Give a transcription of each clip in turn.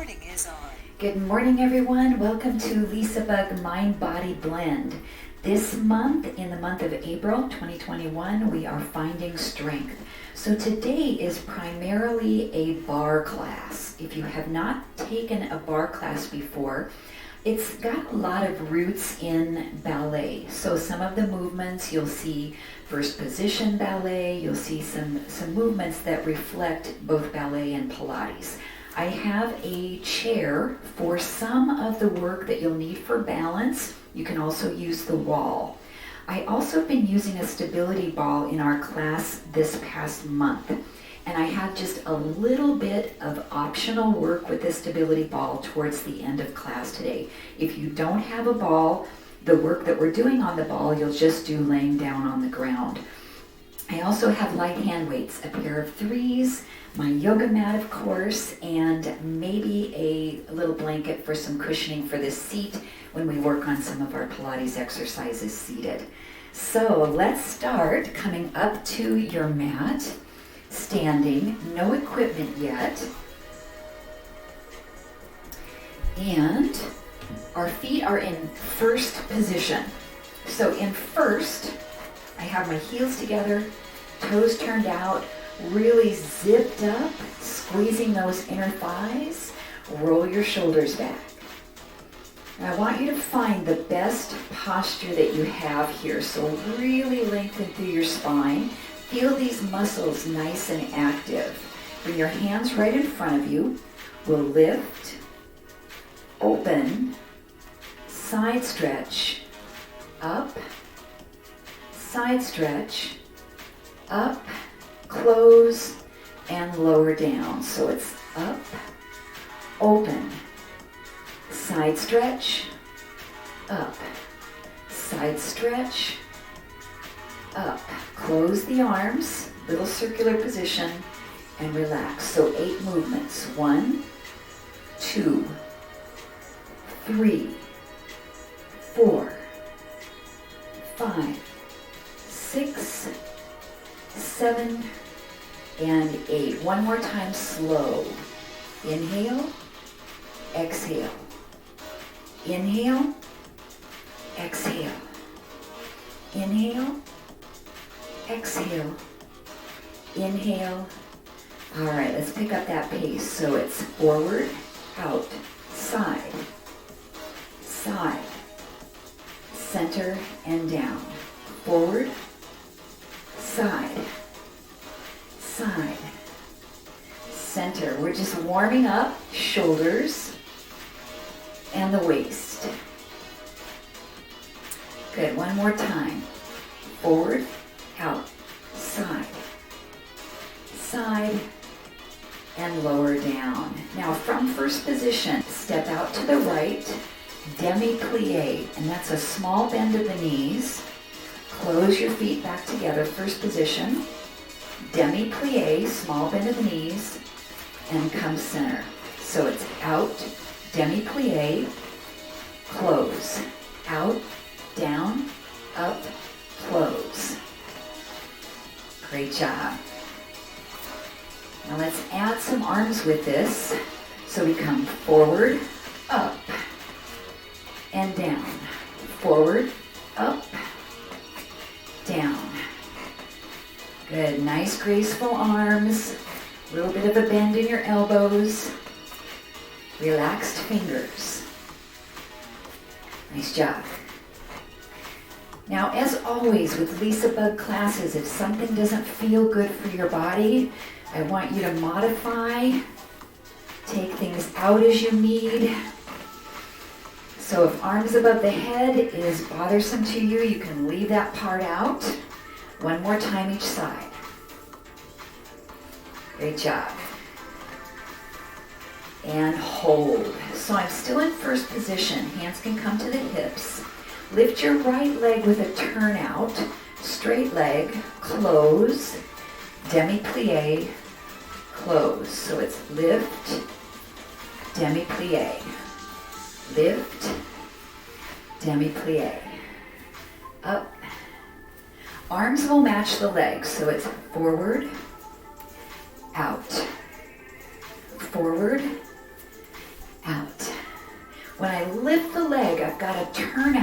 recording is on. Good morning, everyone. Welcome to LisaBug Mind Body Blend. This month, in the month of April 2021, we are finding strength. So today is primarily a barre class. If you have not taken a barre class before, it's got a lot of roots in ballet. So some of the movements you'll see first position ballet, you'll see some movements that reflect both ballet and Pilates. I have a chair for some of the work that you'll need for balance. You can also use the wall. I also have been using a stability ball in our class this past month. And I have just a little bit of optional work with the stability ball towards the end of class today. If you don't have a ball, the work that we're doing on the ball, you'll just do laying down on the ground. I also have light hand weights, a pair of 3s, my yoga mat, of course, and maybe a little blanket for some cushioning for the seat when we work on some of our Pilates exercises seated. So let's start coming up to your mat, standing, no equipment yet, and our feet are in first position. So in first, I have my heels together, toes turned out, really zipped up, squeezing those inner thighs. Roll your shoulders back. And I want you to find the best posture that you have here. So really lengthen through your spine. Feel these muscles nice and active. Bring your hands right in front of you. We'll lift, open, side stretch, up, side stretch, up, close, and lower down. So it's up, open, side stretch, up, side stretch, up. Close the arms, little circular position, and relax. So 8 movements. 1, 2, 3, 4, 5, 6, 7, and 8. One more time, slow. Inhale, exhale. Inhale, exhale. Inhale, exhale. Inhale. All right, let's pick up that pace. So it's forward, out, side, side, center, and down. Forward, side, side, center. We're just warming up shoulders and the waist. Good, one more time. Forward, out, side, side, and lower down. Now from first position, step out to the right, Demi Plie, and that's a small bend of the knees. Close your feet back together, first position. Demi Plie, small bend of the knees, and come center. So it's out, Demi Plie, close, out, down, up, close. Great job. Now let's add some arms with this. So we come forward, up, and down. Forward, up, down. Good, nice graceful arms. A little bit of a bend in your elbows. Relaxed fingers. Nice job. Now, as always with LisaBug classes, if something doesn't feel good for your body, I want you to modify, take things out as you need. So if arms above the head is bothersome to you, you can leave that part out. One more time each side. Great job. And hold. So I'm still in first position. Hands can come to the hips. Lift your right leg with a turnout. Straight leg, close, Demi Plie, close. So it's lift, Demi Plie, lift, Demi Plie, up. Arms will match the legs, so it's forward, out, forward,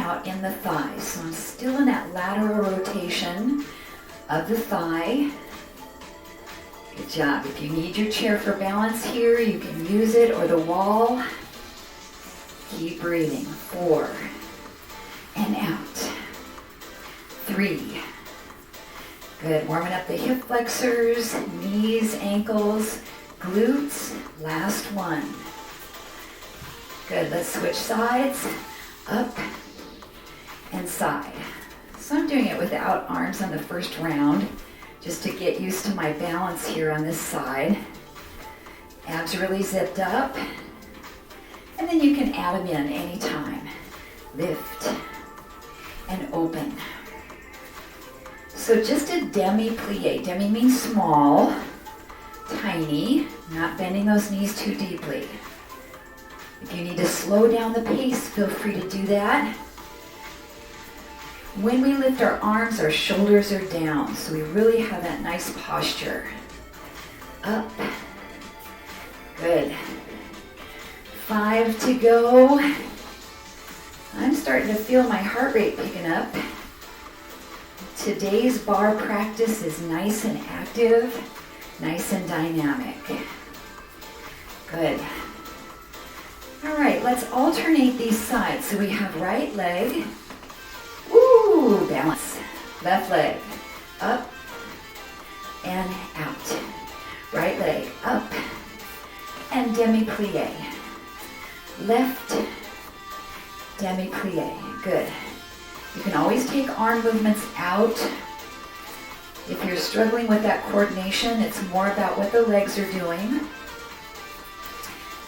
out in the thighs. So I'm still in that lateral rotation of the thigh. Good job. If you need your chair for balance here, you can use it, or the wall. Keep breathing. 4. And out. 3. Good. Warming up the hip flexors, knees, ankles, glutes. Last one. Good. Let's switch sides. Up and side. So I'm doing it without arms on the first round, just to get used to my balance here on this side. Abs really zipped up. And then you can add them in anytime. Lift and open. So just a Demi Plie. Demi means small, tiny, not bending those knees too deeply. If you need to slow down the pace, feel free to do that. When we lift our arms, our shoulders are down, so we really have that nice posture. Up. Good. 5 to go. I'm starting to feel my heart rate picking up. Today's barre practice is nice and active, nice and dynamic. Good. All right, let's alternate these sides. So we have right leg, woo, balance. Left leg, up and out. Right leg, up and Demi Plie. Left, Demi Plie. Good. You can always take arm movements out. If you're struggling with that coordination, it's more about what the legs are doing.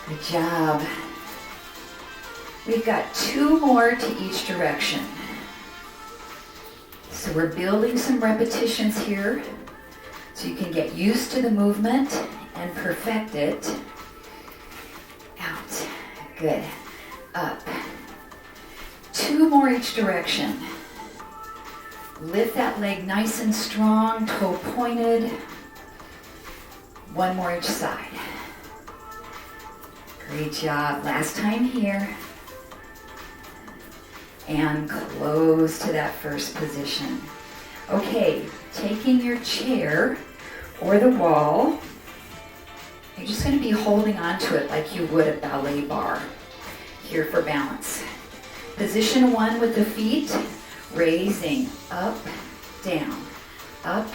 Good job. We've got 2 more to each direction. So we're building some repetitions here so you can get used to the movement and perfect it. Out. Good. Up. 2 more each direction. Lift that leg nice and strong, toe pointed. 1 more each side. Great job. Last time here. And close to that first position. Okay, taking your chair or the wall, you're just going to be holding onto it like you would a ballet bar here for balance. Position 1 with the feet, raising up, down, up,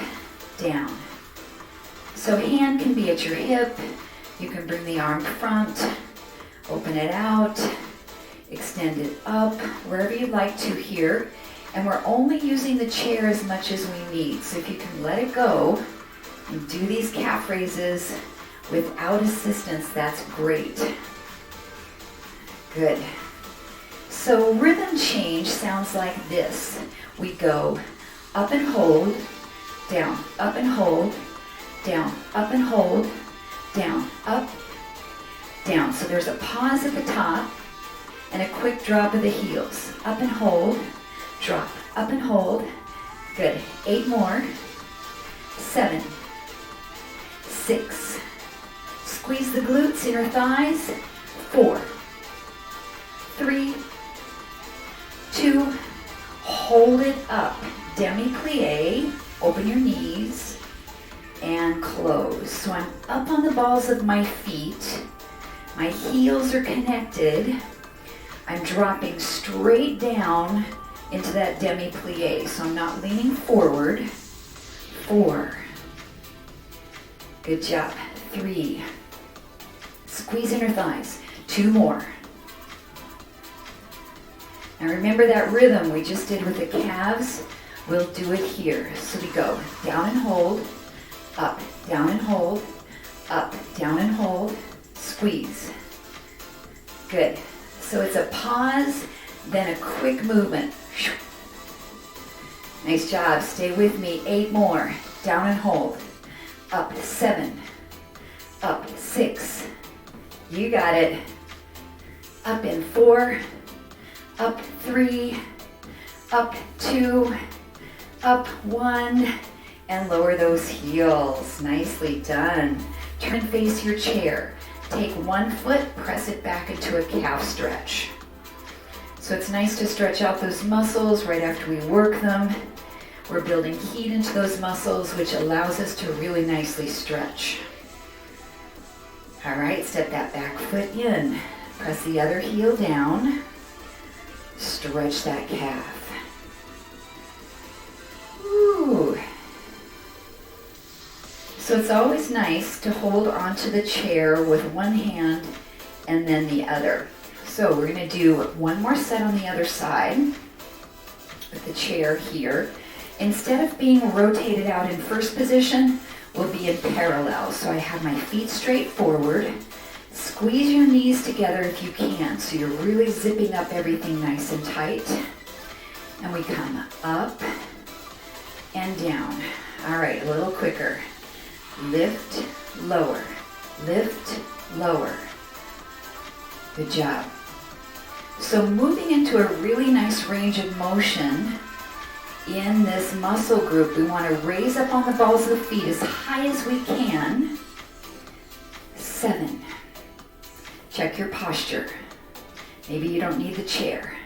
down. So hand can be at your hip. You can bring the arm front, open it out, extend it up, wherever you'd like to here. And we're only using the chair as much as we need. So if you can let it go and do these calf raises without assistance, that's great. Good. So rhythm change sounds like this. We go up and hold, down, up and hold, down, up and hold, down, up, down. So there's a pause at the top and a quick drop of the heels. Up and hold, drop, up and hold. Good. 8 more. 7, 6. Squeeze the glutes, inner thighs. 4, 3, 2. Hold it up. Demi plie. Open your knees and close. So I'm up on the balls of my feet. My heels are connected. I'm dropping straight down into that Demi plie. So I'm not leaning forward. 4. Good job. 3. Squeeze inner thighs. 2 more. Now remember that rhythm we just did with the calves? We'll do it here. So we go down and hold, up, down and hold, up, down and hold, squeeze. Good. So it's a pause, then a quick movement. Nice job. Stay with me. 8 more. Down and hold. Up 7. Up 6. You got it. Up in 4. Up 3. Up 2. Up 1. And lower those heels. Nicely done. Turn and face your chair. Take one foot, press it back into a calf stretch. So it's nice to stretch out those muscles right after we work them. We're building heat into those muscles, which allows us to really nicely stretch. All right, step that back foot in. Press the other heel down. Stretch that calf. Ooh. So it's always nice to hold onto the chair with one hand and then the other. So we're going to do one more set on the other side with the chair here. Instead of being rotated out in first position, we'll be in parallel. So I have my feet straight forward. Squeeze your knees together if you can, so you're really zipping up everything nice and tight. And we come up and down. All right, a little quicker. Lift, lower, lift, lower. Good job. So moving into a really nice range of motion in this muscle group, we want to raise up on the balls of the feet as high as we can. 7. Check your posture. Maybe you don't need the chair.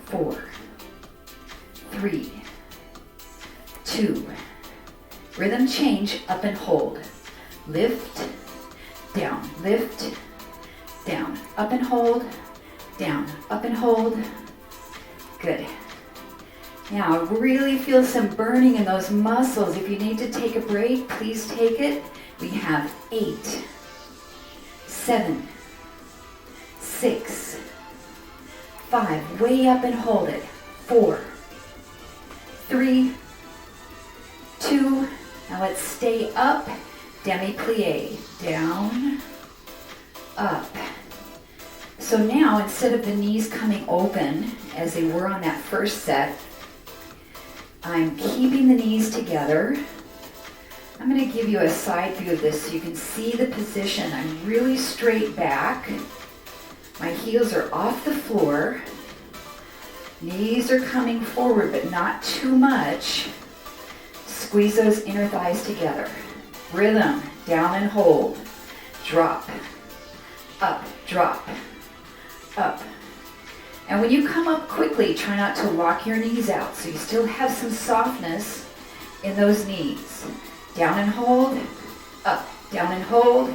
4, 3, 2. Rhythm change, up and hold. Lift, down, lift, down, up and hold, down, up and hold. Good. Now really feel some burning in those muscles. If you need to take a break, please take it. We have 8, 7, 6, 5. Way up and hold it. 4, 3, 2. Now let's stay up. Demi plie. Down, up. So now, instead of the knees coming open as they were on that first set, I'm keeping the knees together. I'm going to give you a side view of this so you can see the position. I'm really straight back. My heels are off the floor. Knees are coming forward, but not too much. Squeeze those inner thighs together. Rhythm, down and hold. Drop, up, drop, up. And when you come up quickly, try not to lock your knees out so you still have some softness in those knees. Down and hold, up, down and hold.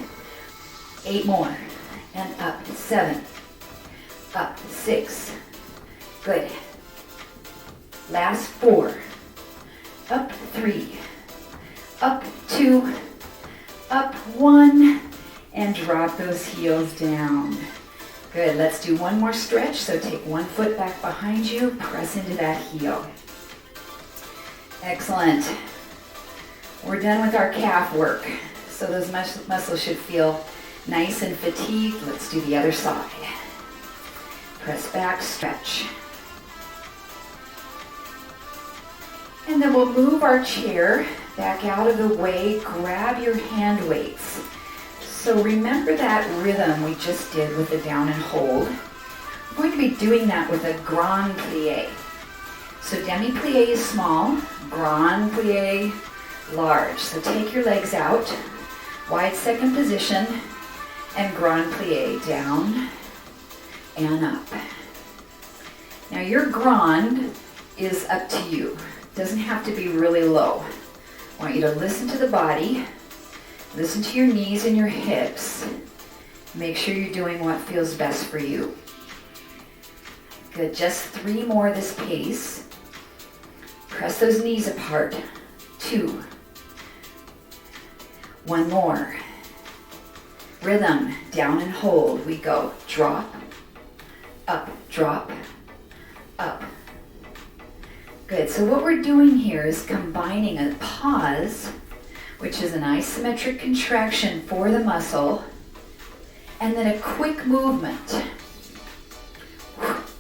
8 more, and up. 7, up. 6, good. Last 4, up. 3, up. 2, up. 1, and drop those heels down. Good, let's do one more stretch. So take one foot back behind you, press into that heel. Excellent. We're done with our calf work. So those muscles should feel nice and fatigued. Let's do the other side. Press back, stretch. And then we'll move our chair back out of the way, grab your hand weights. So remember that rhythm we just did with the down and hold. We're going to be doing that with a grand plie. So demi plie is small, grand plie large. So take your legs out, wide second position, and grand plie down and up. Now your grand is up to you. It doesn't have to be really low. I want you to listen to the body. Listen to your knees and your hips. Make sure you're doing what feels best for you. Good, just 3 more this pace. Press those knees apart. 2. 1 more. Rhythm, down and hold. We go drop, up, up. Good, so what we're doing here is combining a pause, which is an isometric contraction for the muscle, and then a quick movement.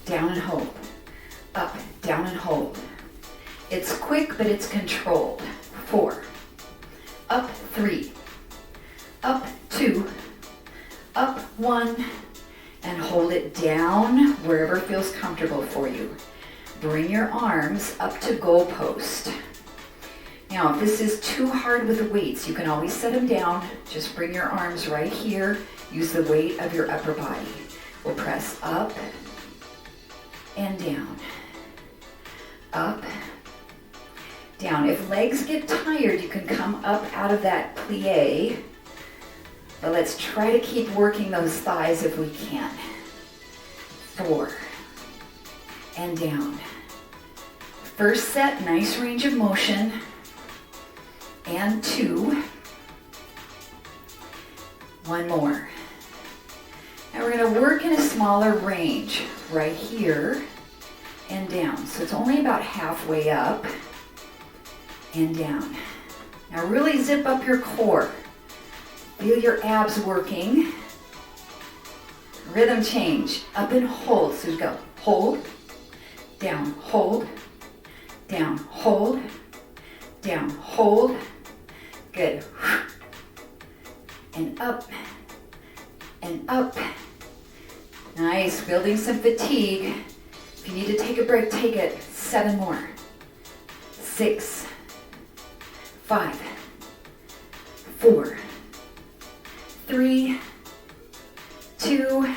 Down and hold, up, down and hold. It's quick, but it's controlled. 4, up 3, up 2, up 1, and hold it down wherever feels comfortable for you. Bring your arms up to goalpost. Now, if this is too hard with the weights, you can always set them down. Just bring your arms right here. Use the weight of your upper body. We'll press up and down. Up, down. If legs get tired, you can come up out of that plie. But let's try to keep working those thighs if we can. 4, and down. First set, nice range of motion. And 2. One more. Now we're going to work in a smaller range, right here and down. So it's only about halfway up and down. Now really zip up your core. Feel your abs working. Rhythm change, up and hold. So you go hold, down, hold, down, hold, down, hold. Good. And up, and up. Nice, building some fatigue. If you need to take a break, take it. 7 more. 6, 5, 4, 3, 2,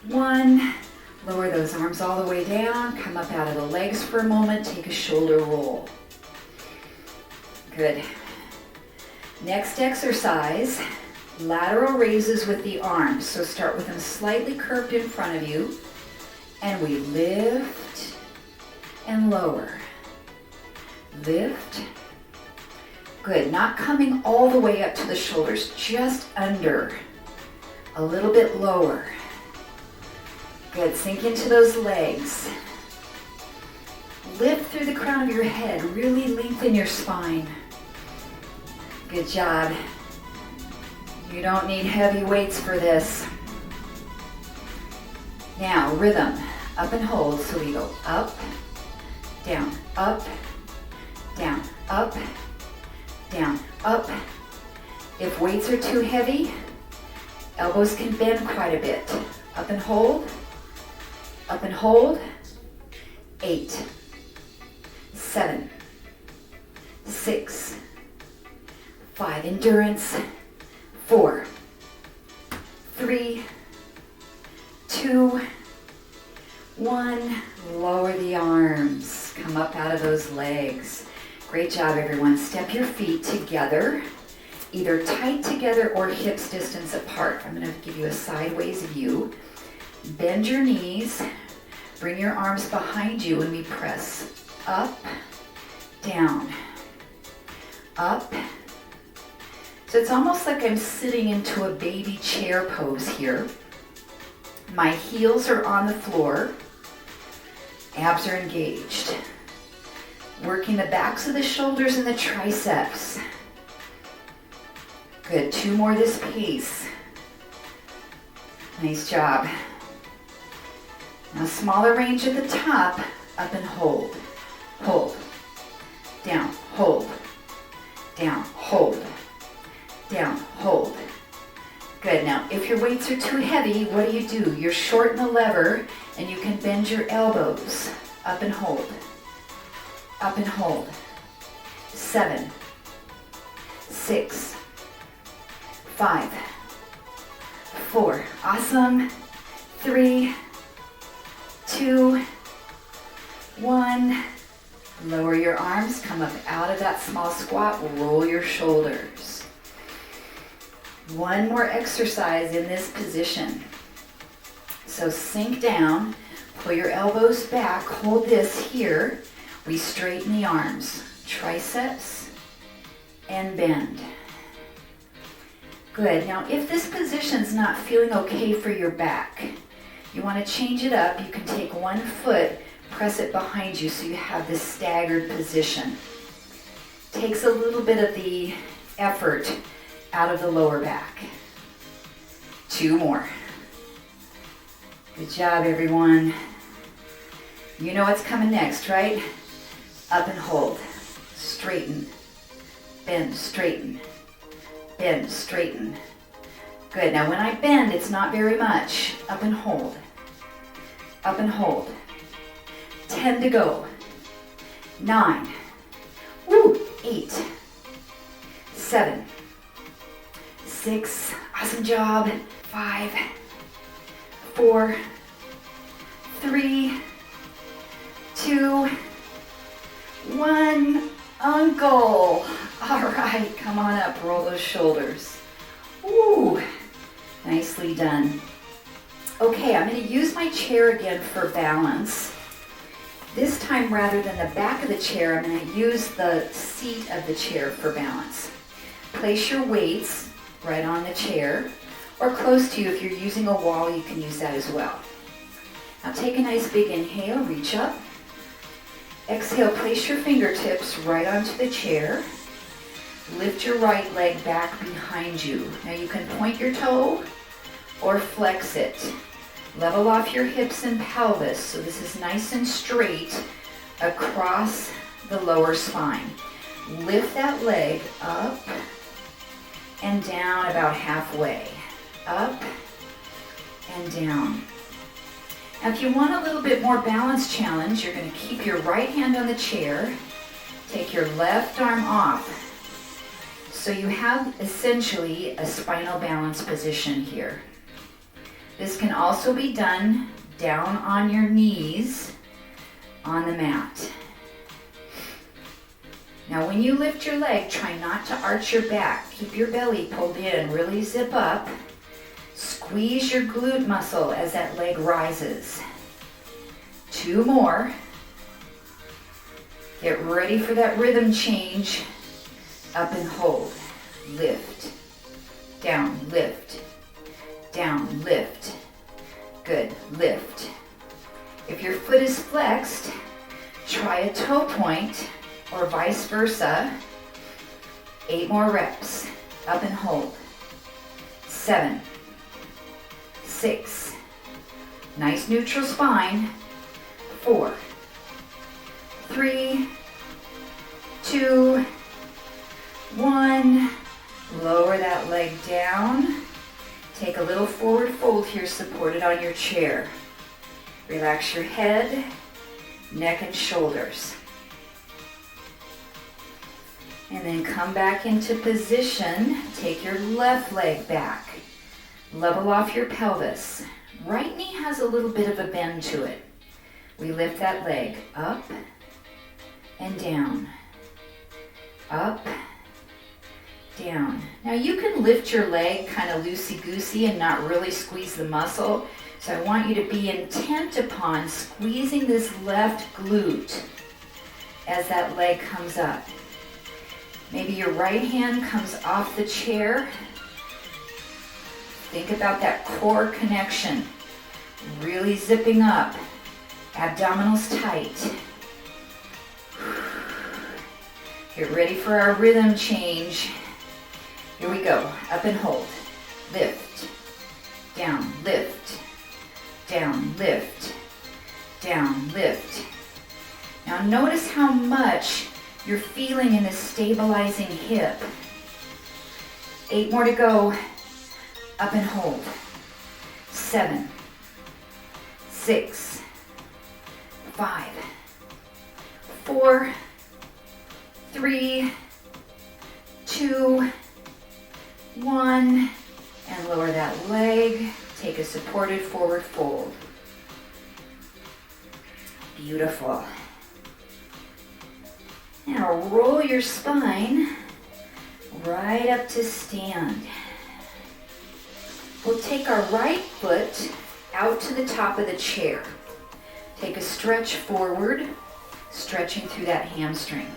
1. Lower those arms all the way down. Come up out of the legs for a moment. Take a shoulder roll. Good. Next exercise, lateral raises with the arms. So start with them slightly curved in front of you. And we lift and lower. Lift. Good. Not coming all the way up to the shoulders, just under. A little bit lower. Good. Sink into those legs. Lift through the crown of your head. Really lengthen your spine. Good job. You don't need heavy weights for this. Now, rhythm. Up and hold. So we go up, down, up, down, up, down, up. If weights are too heavy, elbows can bend quite a bit. Up and hold. Up and hold. 8, 7, 6, 5. Endurance. 4, 3, 2, 1. Lower the arms. Come up out of those legs. Great job, everyone. Step your feet together, either tight together or hips distance apart. I'm going to give you a sideways view. Bend your knees. Bring your arms behind you and we press up, down, up. So it's almost like I'm sitting into a baby chair pose here. My heels are on the floor. Abs are engaged. Working the backs of the shoulders and the triceps. Good. 2 more this pace. Nice job. Now smaller range at the top. Up and hold. Hold. Down. Hold. Down. Hold. Down. Hold. Good. Now if your weights are too heavy, what do? You shorten the lever and you can bend your elbows. Up and hold. Up and hold. 7, 6, 5, 4. Awesome. 3, 2, 1. Lower your arms. Come up out of that small squat. Roll your shoulders. One more exercise in this position. So sink down. Pull your elbows back. Hold this here. We straighten the arms, triceps, and bend. Good. Now, if this position's not feeling okay for your back, you want to change it up. You can take one foot, press it behind you so you have this staggered position. Takes a little bit of the effort out of the lower back. 2 more. Good job, everyone. You know what's coming next, right? Up and hold. Straighten. Bend, straighten. Bend, straighten. Good. Now when I bend, it's not very much. Up and hold. Up and hold. 10 to go. 9. Woo! 8. 7. 6. Awesome job. 5. 4. 3, 2, 1. Uncle. All right, come on up, roll those shoulders. Ooh, nicely done. Okay, I'm going to use my chair again for balance. This time, rather than the back of the chair, I'm going to use the seat of the chair for balance. Place your weights right on the chair, or close to you. If you're using a wall, you can use that as well. Now take a nice big inhale, reach up. Exhale, place your fingertips right onto the chair. Lift your right leg back behind you. Now you can point your toe or flex it. Level off your hips and pelvis so this is nice and straight across the lower spine. Lift that leg up and down about halfway. Up and down. Now if you want a little bit more balance challenge, you're going to keep your right hand on the chair, take your left arm off. So you have essentially a spinal balance position here. This can also be done down on your knees on the mat. Now when you lift your leg, try not to arch your back. Keep your belly pulled in, really zip up. Squeeze your glute muscle as that leg rises. 2 more. Get ready for that rhythm change. Up and hold. Lift. Down, lift. Down, lift. Good, lift. If your foot is flexed, try a toe point or vice versa. 8 more reps. Up and hold. 7. 6. Nice neutral spine. 4. 3, 2, 1. Lower that leg down. Take a little forward fold here, supported on your chair. Relax your head, neck, and shoulders. And then come back into position. Take your left leg back. Level off your pelvis. Right knee has a little bit of a bend to it. We lift that leg up and down. Up, down. Now you can lift your leg kind of loosey-goosey and not really squeeze the muscle. So I want you to be intent upon squeezing this left glute as that leg comes up. Maybe your right hand comes off the chair. Think about that core connection. Really zipping up. Abdominals tight. Get ready for our rhythm change. Here we go. Up and hold. Lift. Down, lift. Down, lift. Down, lift. Now notice how much you're feeling in this stabilizing hip. 8 more to go. Up and hold. 7, 6, 5, 4, 3, 2, 1. And lower that leg. Take a supported forward fold. Beautiful. Now roll your spine right up to stand. We'll take our right foot out to the top of the chair. Take a stretch forward, stretching through that hamstring.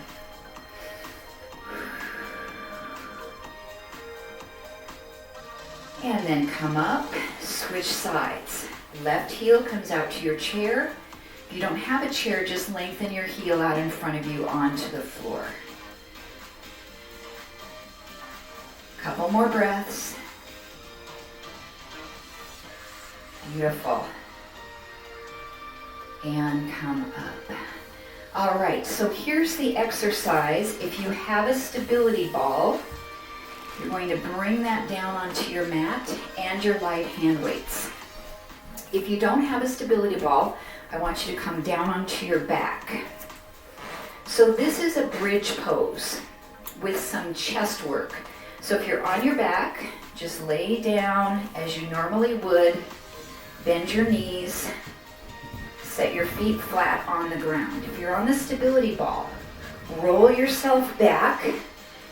And then come up, switch sides. Left heel comes out to your chair. If you don't have a chair, just lengthen your heel out in front of you onto the floor. Couple more breaths. Beautiful. And come up. All right, so here's the exercise. If you have a stability ball, you're going to bring that down onto your mat and your light hand weights. If you don't have a stability ball, I want you to come down onto your back. So this is a bridge pose with some chest work. So if you're on your back, just lay down as you normally would. Bend your knees. Set your feet flat on the ground. If you're on the stability ball, roll yourself back.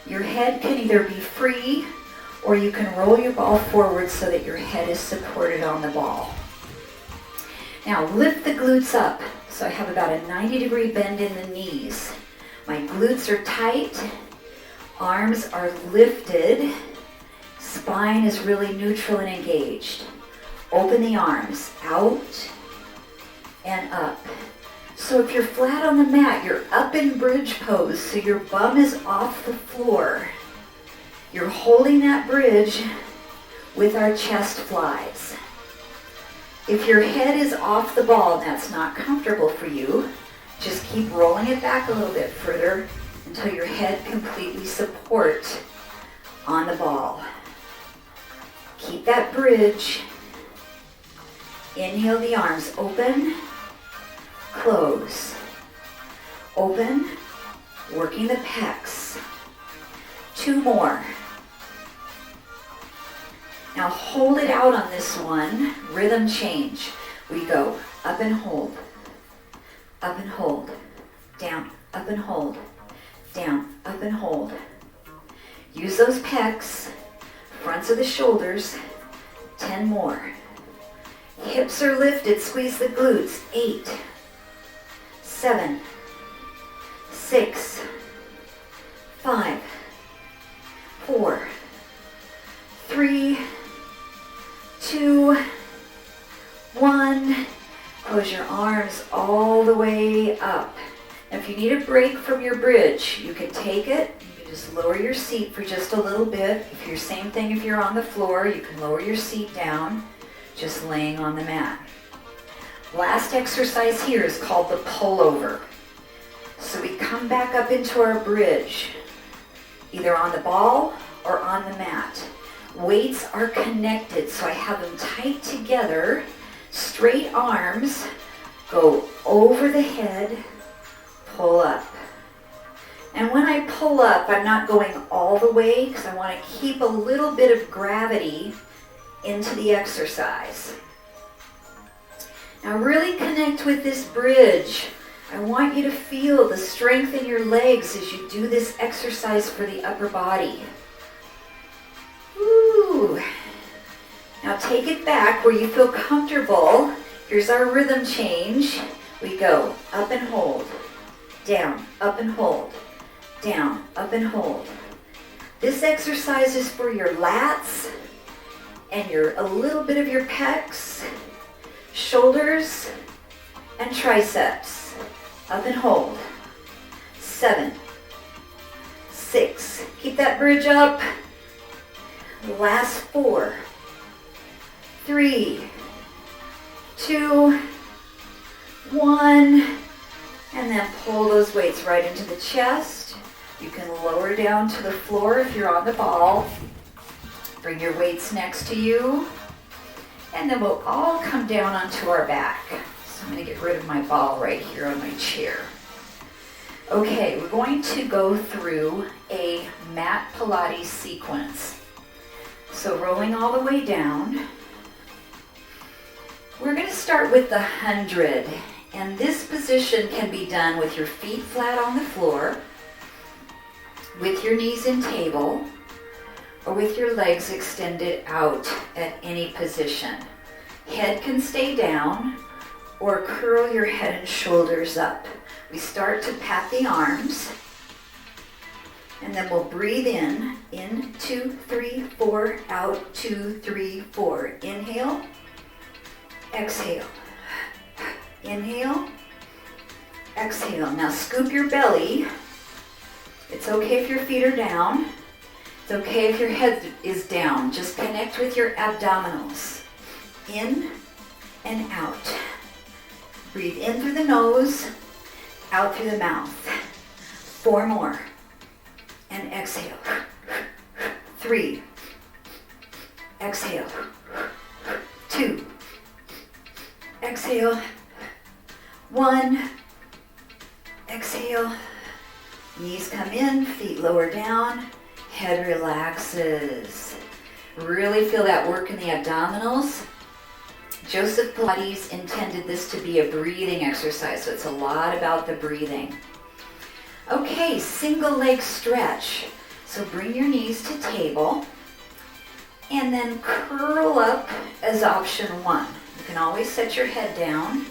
Your head can either be free or you can roll your ball forward so that your head is supported on the ball. Now lift the glutes up. So I have about a 90-degree bend in the knees. My glutes are tight. Arms are lifted. Spine is really neutral and engaged. Open the arms out and up. So if you're flat on the mat, you're up in bridge pose, so your bum is off the floor. You're holding that bridge with our chest flies. If your head is off the ball and that's not comfortable for you, just keep rolling it back a little bit further until your head completely supports on the ball. Keep that bridge. Inhale the arms, open, close, open, working the pecs. 2 more. Now hold it out on this one, rhythm change. We go up and hold, down, up and hold, down, up and hold. Use those pecs, fronts of the shoulders, 10 more. Hips are lifted, squeeze the glutes, 8, 7, 6, 5, 4, 3, 2, 1. Close your arms all the way up. Now, if you need a break from your bridge, you can take it. You can just lower your seat for just a little bit. If you're same thing, if you're on the floor, you can lower your seat down, just laying on the mat. Last exercise here is called the pullover. So we come back up into our bridge, either on the ball or on the mat. Weights are connected, so I have them tight together. Straight arms, go over the head, pull up. And when I pull up, I'm not going all the way because I want to keep a little bit of gravity into the exercise. Now really connect with this bridge. I want you to feel the strength in your legs as you do this exercise for the upper body. Woo. Now take it back where you feel comfortable. Here's our rhythm change. We go up and hold, down, up and hold, down, up and hold. This exercise is for your lats and a little bit of your pecs, shoulders, and triceps. Up and hold. 7, 6. Keep that bridge up. Last 4, 3, 2, 1. And then pull those weights right into the chest. You can lower down to the floor if you're on the ball. Bring your weights next to you. And then we'll all come down onto our back. So I'm going to get rid of my ball right here on my chair. Okay, we're going to go through a mat Pilates sequence. So rolling all the way down. We're going to start with the 100. And this position can be done with your feet flat on the floor, with your knees in table, or with your legs extended out at any position. Head can stay down, or curl your head and shoulders up. We start to pat the arms, and then we'll breathe in. In, 2, 3, 4, out, 2, 3, 4. Inhale, exhale. Inhale, exhale. Now scoop your belly. It's okay if your feet are down. It's okay if your head is down. Just connect with your abdominals. In and out. Breathe in through the nose, out through the mouth. 4 more. And exhale. 3. Exhale. 2. Exhale. 1. Exhale. Knees come in, feet lower down, head relaxes. Really feel that work in the abdominals. Joseph Pilates intended this to be a breathing exercise, so it's a lot about the breathing. Okay, single leg stretch. So bring your knees to table and then curl up as option 1. You can always set your head down,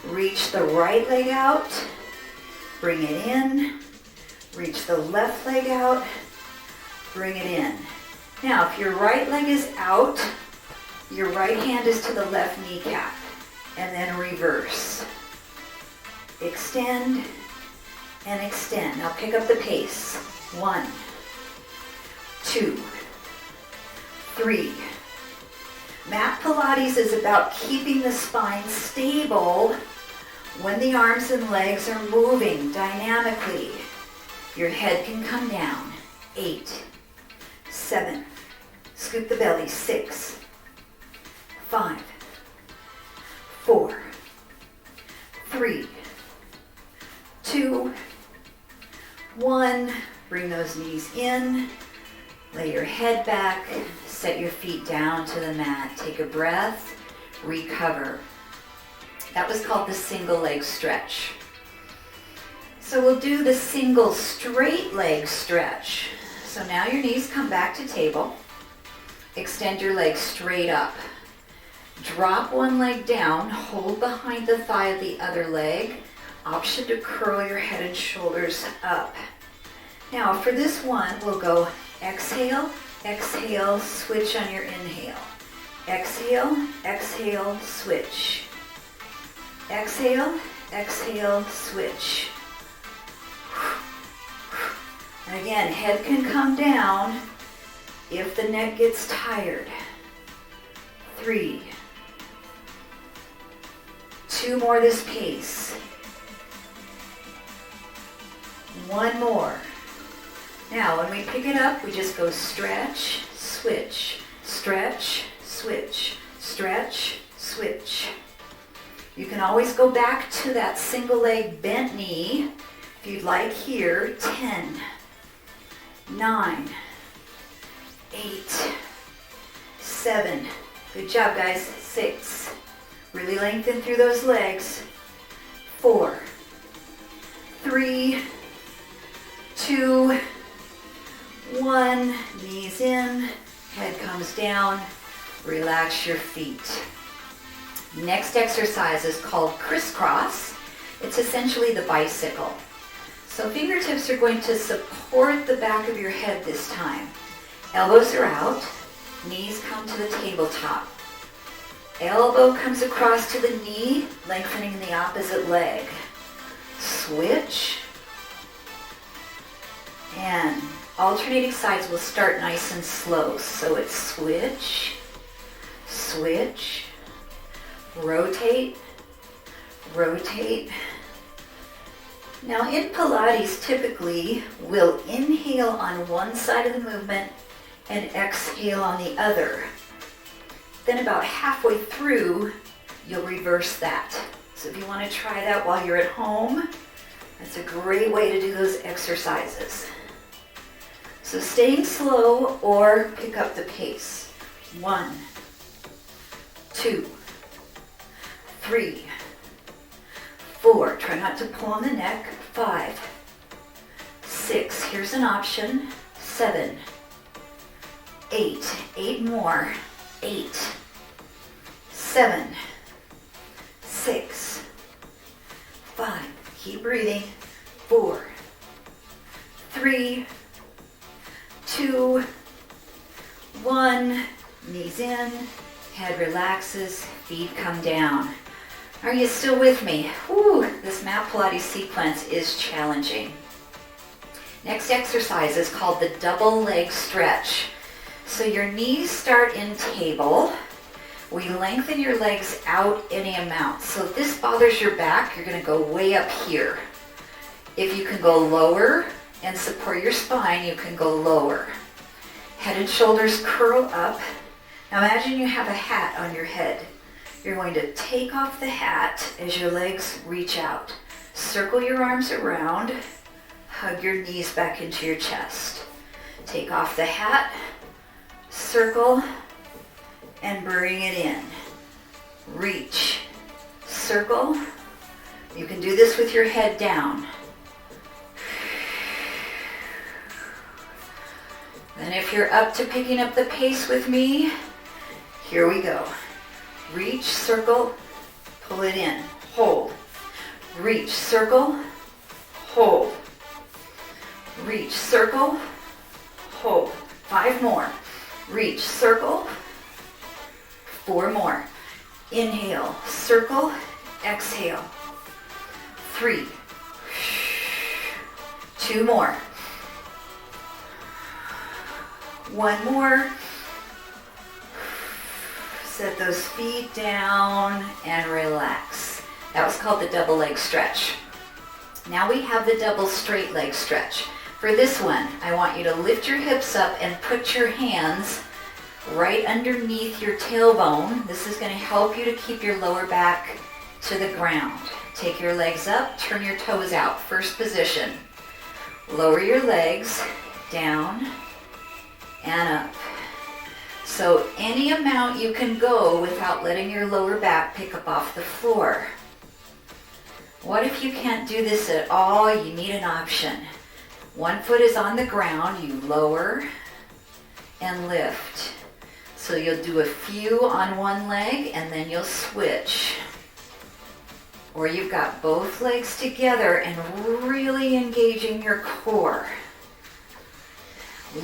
reach the right leg out, bring it in, reach the left leg out, bring it in. Now, if your right leg is out, your right hand is to the left kneecap, and then reverse. Extend and extend. Now pick up the pace. 1, 2, 3. Mat Pilates is about keeping the spine stable when the arms and legs are moving dynamically. Your head can come down. 8, 7, scoop the belly. 6, 5, 4, 3, 2, 1. Bring those knees in. Lay your head back. Set your feet down to the mat. Take a breath. Recover. That was called the single leg stretch. So we'll do the single straight leg stretch. So now your knees come back to table. Extend your legs straight up. Drop one leg down, hold behind the thigh of the other leg. Option to curl your head and shoulders up. Now for this one, we'll go exhale, exhale, switch on your inhale. Exhale, exhale, switch. Exhale, exhale, switch. And again, head can come down if the neck gets tired. 3. 2 more this pace. 1 more. Now, when we pick it up, we just go stretch, switch, stretch, switch, stretch, switch. You can always go back to that single leg bent knee if you'd like here. 10, 9, 8, 7. Good job, guys. 6. Really lengthen through those legs. 4, 3, 2, 1. Knees in, head comes down. Relax your feet. Next exercise is called Crisscross. It's essentially the bicycle. So fingertips are going to support the back of your head this time. Elbows are out, knees come to the tabletop. Elbow comes across to the knee, lengthening the opposite leg. Switch. And alternating sides will start nice and slow. So it's switch, switch, rotate, rotate. Now in Pilates, typically, we'll inhale on one side of the movement and exhale on the other. Then about halfway through, you'll reverse that. So if you want to try that while you're at home, that's a great way to do those exercises. So staying slow or pick up the pace. 1, 2, 3, 4. Try not to pull on the neck. 5, 6. Here's an option. 7, 8. 8 more. 8, 7, 6, 5. Keep breathing. 4, 3, 2, 1. Knees in, head relaxes, feet come down. Are you still with me? Whew, this mat Pilates sequence is challenging. Next exercise is called the double leg stretch. So your knees start in table. We lengthen your legs out any amount. So if this bothers your back, you're going to go way up here. If you can go lower and support your spine, you can go lower. Head and shoulders curl up. Now imagine you have a hat on your head. You're going to take off the hat as your legs reach out. Circle your arms around. Hug your knees back into your chest. Take off the hat. Circle and bring it in. reach, circle. You can do this with your head down. And if you're up to picking up the pace with me, here we go. Reach, circle, pull it in, hold. Reach, circle, hold. Reach, circle, hold. 5 more. Reach, circle, 4 more. Inhale, circle, exhale. 3. 2 more. 1 more. Set those feet down and relax. That was called the double leg stretch. Now we have the double straight leg stretch. For this one, I want you to lift your hips up and put your hands right underneath your tailbone. This is going to help you to keep your lower back to the ground. Take your legs up, turn your toes out. First position. Lower your legs, down and up. So any amount you can go without letting your lower back pick up off the floor. What if you can't do this at all? You need an option. One foot is on the ground, you lower and lift. So you'll do a few on one leg and then you'll switch. Or you've got both legs together and really engaging your core.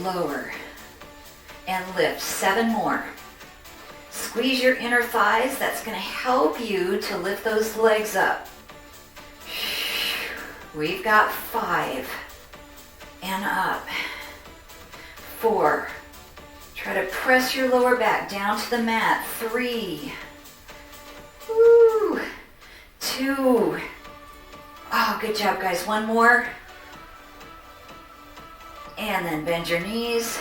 Lower and lift. 7 more. Squeeze your inner thighs. That's going to help you to lift those legs up. We've got 5 and up. 4. Try to press your lower back down to the mat. 3. Woo. 2. Oh, good job, guys. 1 more. And then bend your knees.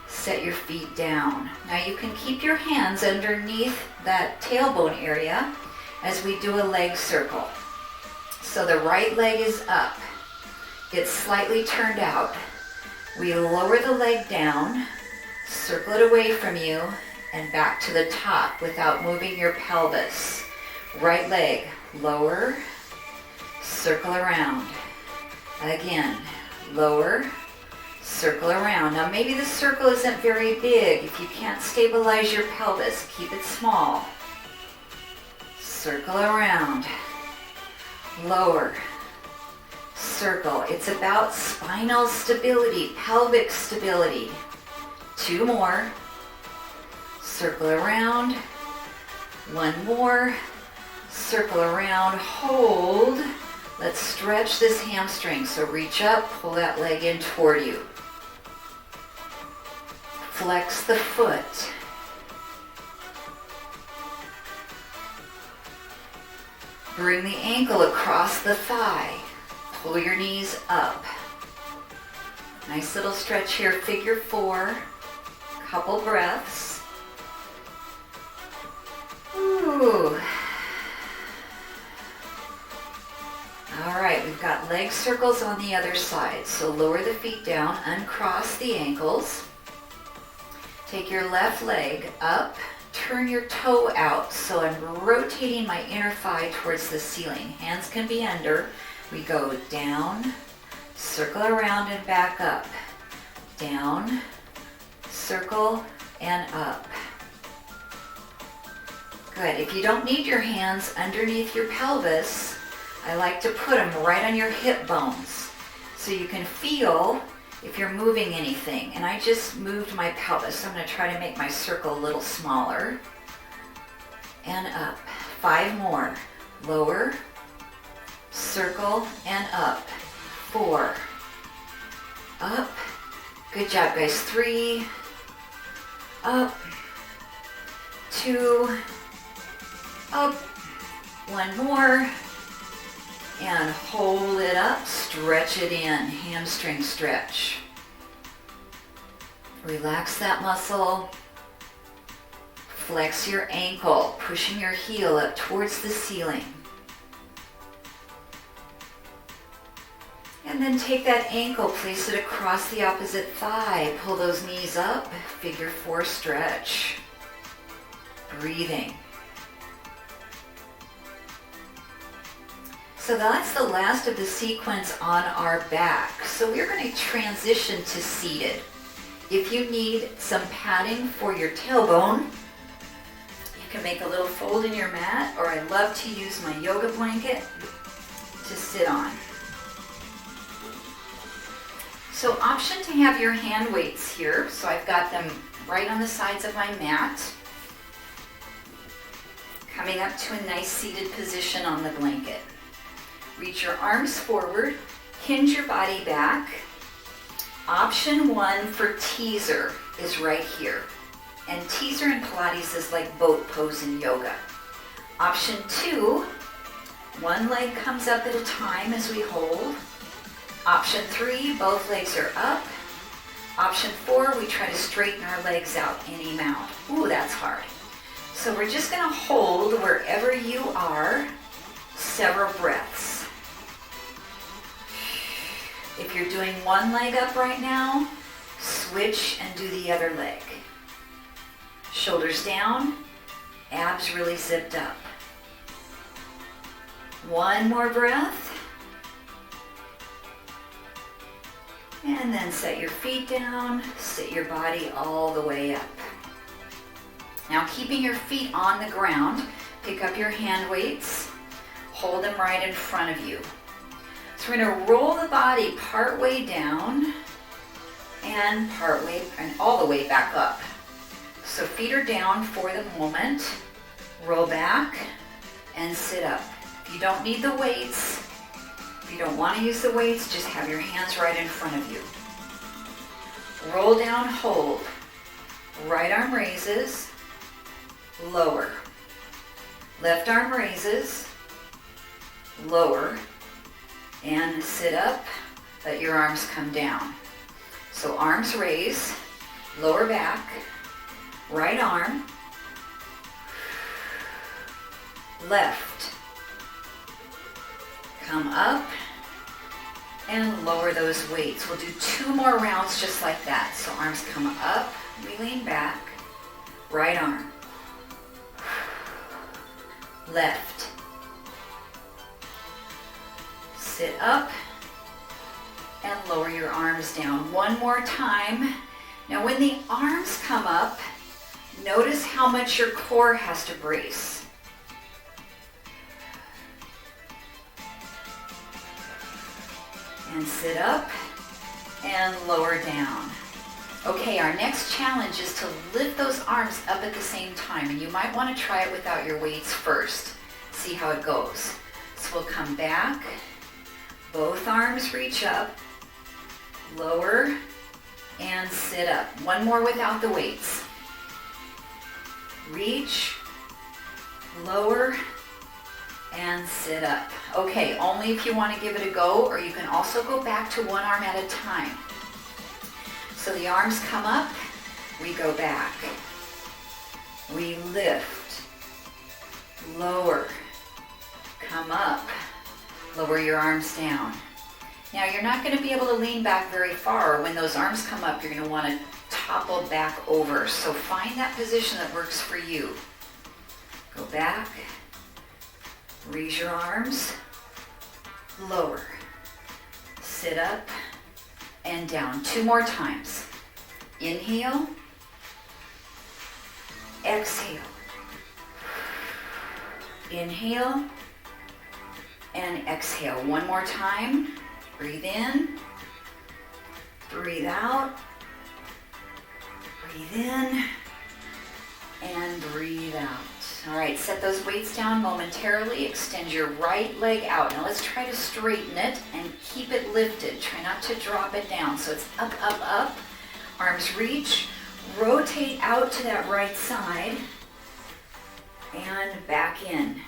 Set your feet down. Now you can keep your hands underneath that tailbone area as we do a leg circle. So the right leg is up. It's slightly turned out. We lower the leg down, circle it away from you, and back to the top without moving your pelvis. Right leg, lower, circle around. Again, lower, circle around. Now maybe the circle isn't very big. If you can't stabilize your pelvis, keep it small. Circle around. Lower. Circle. It's about spinal stability, pelvic stability. 2 more. Circle around. 1 more. Circle around. Hold. Let's stretch this hamstring. So reach up, pull that leg in toward you. Flex the foot. Bring the ankle across the thigh. Pull your knees up. Nice little stretch here, figure 4. Couple breaths. Ooh. All right, we've got leg circles on the other side. So lower the feet down, uncross the ankles. Take your left leg up, turn your toe out. So I'm rotating my inner thigh towards the ceiling. Hands can be under. We go down, circle around and back up. Down, circle and up. Good. If you don't need your hands underneath your pelvis, I like to put them right on your hip bones so you can feel if you're moving anything. And I just moved my pelvis, so I'm going to try to make my circle a little smaller. And up. 5 more. Lower, circle, and up. 4. Up. Good job, guys. 3. Up. 2. Up. 1 more. And hold it up, stretch it in, hamstring stretch. Relax that muscle. Flex your ankle, pushing your heel up towards the ceiling. And then take that ankle, place it across the opposite thigh. Pull those knees up, figure 4 stretch. Breathing. So that's the last of the sequence on our back. So we're going to transition to seated. If you need some padding for your tailbone, you can make a little fold in your mat, or I love to use my yoga blanket to sit on. So option to have your hand weights here. So I've got them right on the sides of my mat. Coming up to a nice seated position on the blanket. Reach your arms forward, hinge your body back. Option 1 for teaser is right here. And teaser in Pilates is like boat pose in yoga. Option 2, one leg comes up at a time as we hold. Option 3, both legs are up. Option 4, we try to straighten our legs out any amount. Ooh, that's hard. So we're just going to hold wherever you are, several breaths. If you're doing one leg up right now, switch and do the other leg. Shoulders down, abs really zipped up. One more breath. And then set your feet down, sit your body all the way up. Now keeping your feet on the ground, pick up your hand weights, hold them right in front of you. So we're going to roll the body part way down and all the way back up. So feet are down for the moment, roll back and sit up. If you don't need the weights, if you don't want to use the weights, just have your hands right in front of you. Roll down, hold. Right arm raises, lower. Left arm raises, lower. And sit up, let your arms come down. So arms raise, lower back, right arm, left. Come up and lower those weights. We'll do 2 more rounds just like that. So arms come up, we lean back, right arm, left. Sit up and lower your arms down. One more time. Now when the arms come up, notice how much your core has to brace. And sit up and lower down. Okay, our next challenge is to lift those arms up at the same time, and you might want to try it without your weights first. See how it goes. So we'll come back. Both arms reach up, lower, and sit up. One more without the weights. Reach, lower, and sit up. Okay, only if you want to give it a go, or you can also go back to one arm at a time. So the arms come up, we go back. We lift, lower, come up. Lower your arms down. Now you're not going to be able to lean back very far. When those arms come up, you're going to want to topple back over. So find that position that works for you. Go back, raise your arms, lower, sit up and down. 2 more times. Inhale, exhale. Inhale, and exhale. One more time. Breathe in. Breathe out. Breathe in. And breathe out. All right, set those weights down momentarily. Extend your right leg out. Now let's try to straighten it and keep it lifted. Try not to drop it down. So it's up, up, up. Arms reach. Rotate out to that right side. And back in.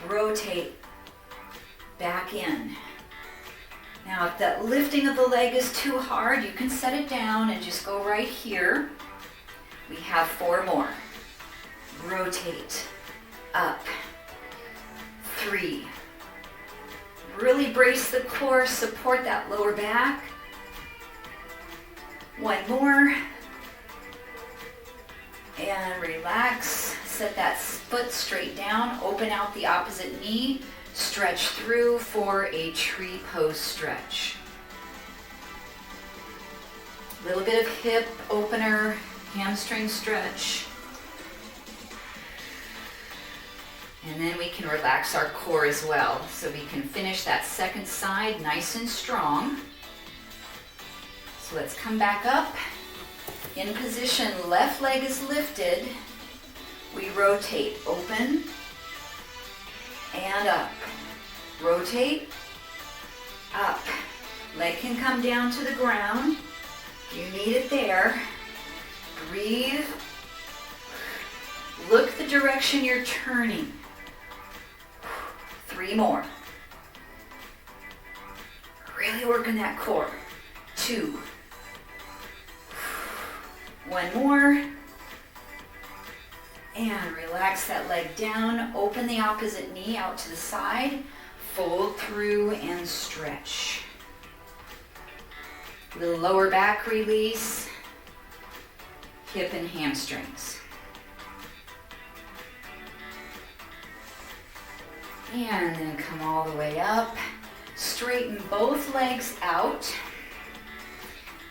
Rotate back in. Now if that lifting of the leg is too hard, you can set it down and just go right here. We have 4 more. Rotate, up, 3. Really brace the core, support that lower back. 1 more. And relax. Set that foot straight down. Open out the opposite knee. Stretch through for a tree pose stretch. A little bit of hip opener, hamstring stretch. And then we can relax our core as well. So we can finish that second side nice and strong. So let's come back up. In position, left leg is lifted. We rotate, open and up. Rotate, up. Leg can come down to the ground. You need it there. Breathe. Look the direction you're turning. 3 more. Really working that core. 2. 1 more. And relax that leg down. Open the opposite knee out to the side. Fold through and stretch. Little lower back release. Hip and hamstrings. And then come all the way up. Straighten both legs out.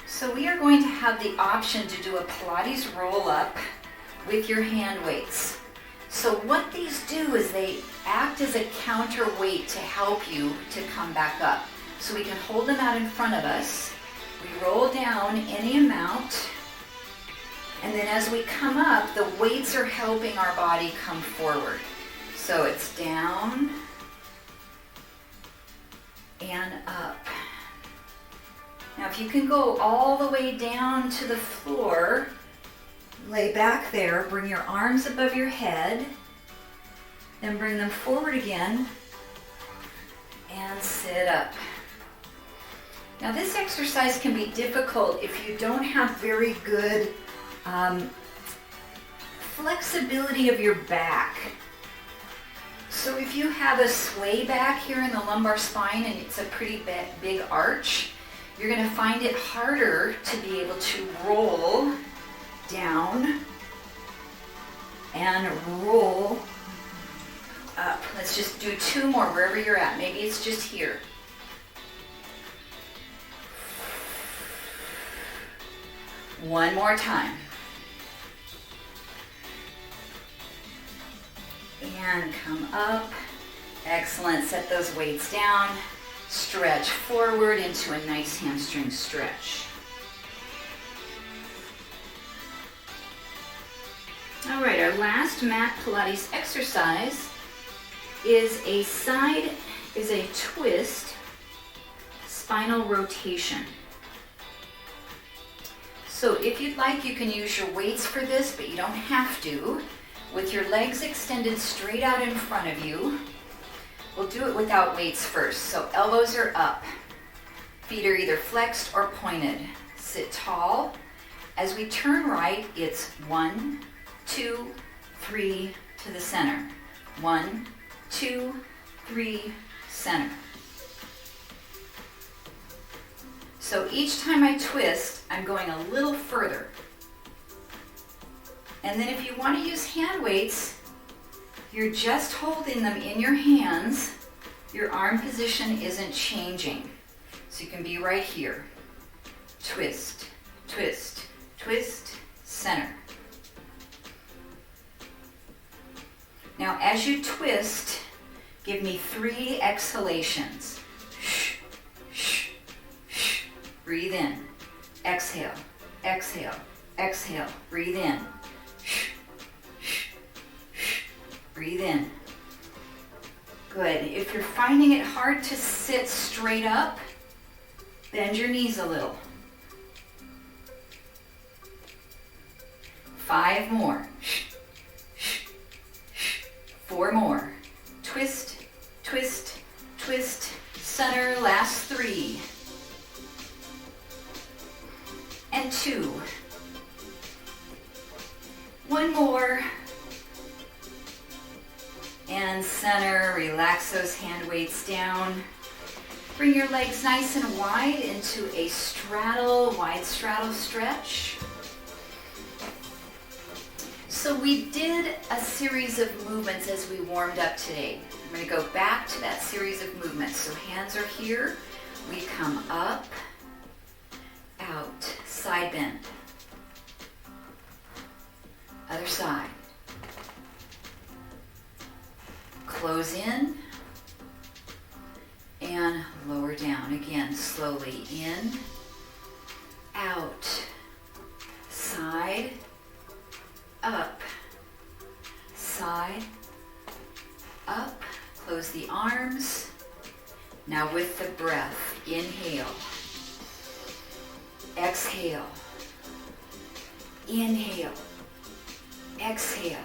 So we are going to have the option to do a Pilates roll-up with your hand weights. So what these do is they act as a counterweight to help you to come back up. So we can hold them out in front of us. We roll down any amount. And then as we come up, the weights are helping our body come forward. So it's down and up. Now if you can go all the way down to the floor, lay back there, bring your arms above your head, then bring them forward again and sit up. Now this exercise can be difficult if you don't have very good flexibility of your back. So if you have a sway back here in the lumbar spine and it's a pretty big arch, you're going to find it harder to be able to roll down and roll up. Let's just do 2 more wherever you're at. Maybe it's just here. One more time. And come up. Excellent. Set those weights down. Stretch forward into a nice hamstring stretch. All right, our last mat Pilates exercise is a twist spinal rotation. So if you'd like, you can use your weights for this, but you don't have to. With your legs extended straight out in front of you, we'll do it without weights first. So elbows are up. Feet are either flexed or pointed. Sit tall. As we turn right, it's 1, 2, 3 to the center. 1, 2, 3, center. So each time I twist, I'm going a little further. And then if you want to use hand weights, you're just holding them in your hands. Your arm position isn't changing. So you can be right here. Twist, twist, twist, center. Now as you twist, give me 3 exhalations. Shh, shh, shh. Breathe in. Exhale, exhale, exhale. Breathe in. Shh, shh, shh. Breathe in. Good. If you're finding it hard to sit straight up, bend your knees a little. 5 more. Shh, shh, shh. 4 more. Twist, twist, twist, center. Last 3. And 2. 1 more. And center. Relax those hand weights down. Bring your legs nice and wide into a wide straddle stretch. So we did a series of movements as we warmed up today. I'm going to go back to that series of movements. So hands are here. We come up, out, side bend. Other side. Close in and lower down. Again, slowly in, out, side, up, side, up. Close the arms. Now with the breath, inhale, exhale, inhale, exhale,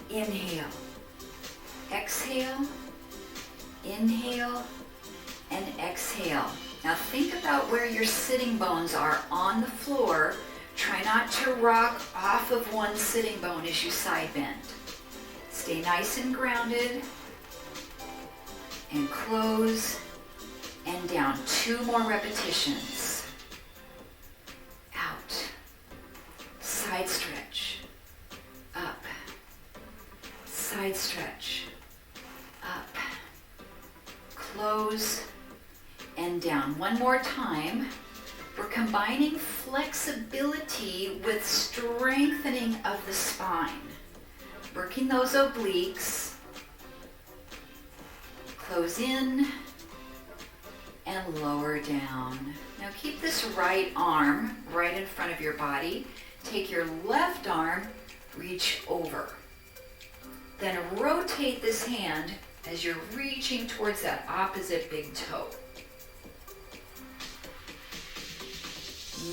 inhale, exhale, inhale, and exhale. Now think about where your sitting bones are on the floor. Try not to rock off of one sitting bone as you side bend. Stay nice and grounded. And close and down. 2 more repetitions. Out. Side stretch. Up. Side stretch. Up. Close and down. One more time. We're combining flexibility with strengthening of the spine. Working those obliques. Close in and lower down. Now keep this right arm right in front of your body. Take your left arm, reach over. Then rotate this hand as you're reaching towards that opposite big toe.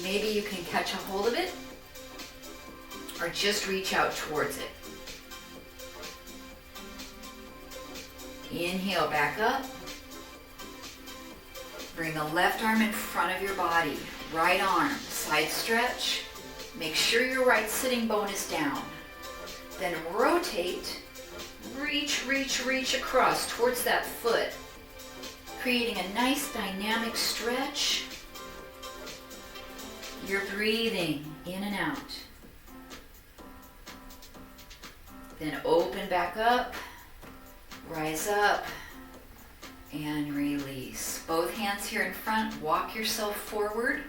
Maybe you can catch a hold of it or just reach out towards it. Inhale, back up. Bring the left arm in front of your body. Right arm, side stretch. Make sure your right sitting bone is down. Then rotate, reach, reach, reach across towards that foot, creating a nice dynamic stretch. You're breathing in and out. Then open back up. Rise up and release. Both hands here in front. Walk yourself forward.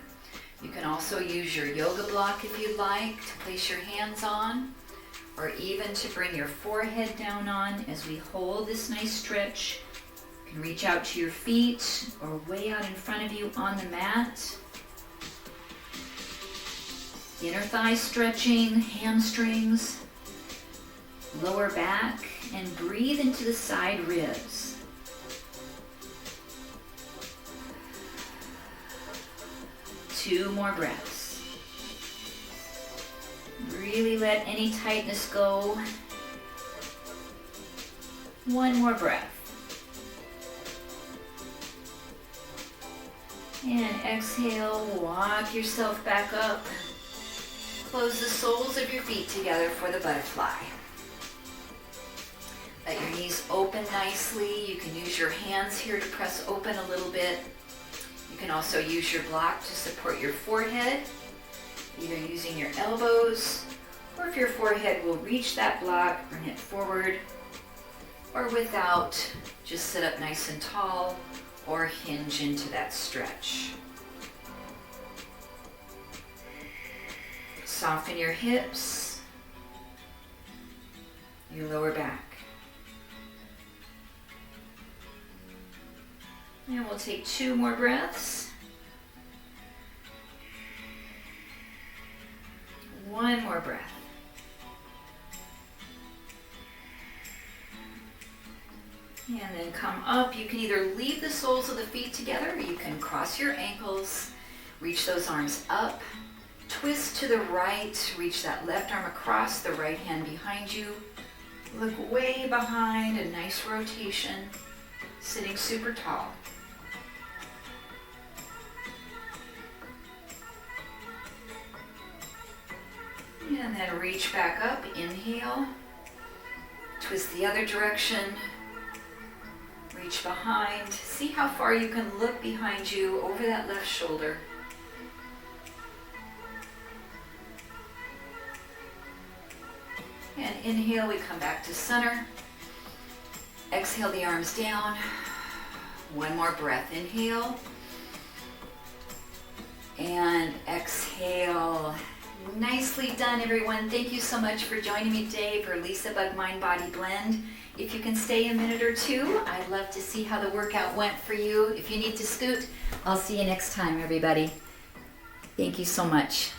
You can also use your yoga block if you'd like to place your hands on, or even to bring your forehead down on as we hold this nice stretch. You can reach out to your feet or way out in front of you on the mat. Inner thigh stretching, hamstrings, lower back, and breathe into the side ribs. Two more breaths. Really let any tightness go. One more breath. And exhale, walk yourself back up. Close the soles of your feet together for the butterfly. Let your knees open nicely. You can use your hands here to press open a little bit. You can also use your block to support your forehead, either using your elbows, or if your forehead will reach that block, bring it forward, or without, just sit up nice and tall, or hinge into that stretch. Soften your hips, your lower back. And we'll take 2 more breaths. One more breath. And then come up. You can either leave the soles of the feet together, or you can cross your ankles, reach those arms up, twist to the right, reach that left arm across, the right hand behind you. Look way behind, a nice rotation, sitting super tall. And then reach back up, inhale, twist the other direction, reach behind. See how far you can look behind you over that left shoulder. And inhale, we come back to center. Exhale the arms down. One more breath. Inhale. And exhale. Nicely done, everyone. Thank you so much for joining me today for LisaBug Mind Body Blend. If you can stay a minute or two, I'd love to see how the workout went for you. If you need to scoot, I'll see you next time, everybody. Thank you so much.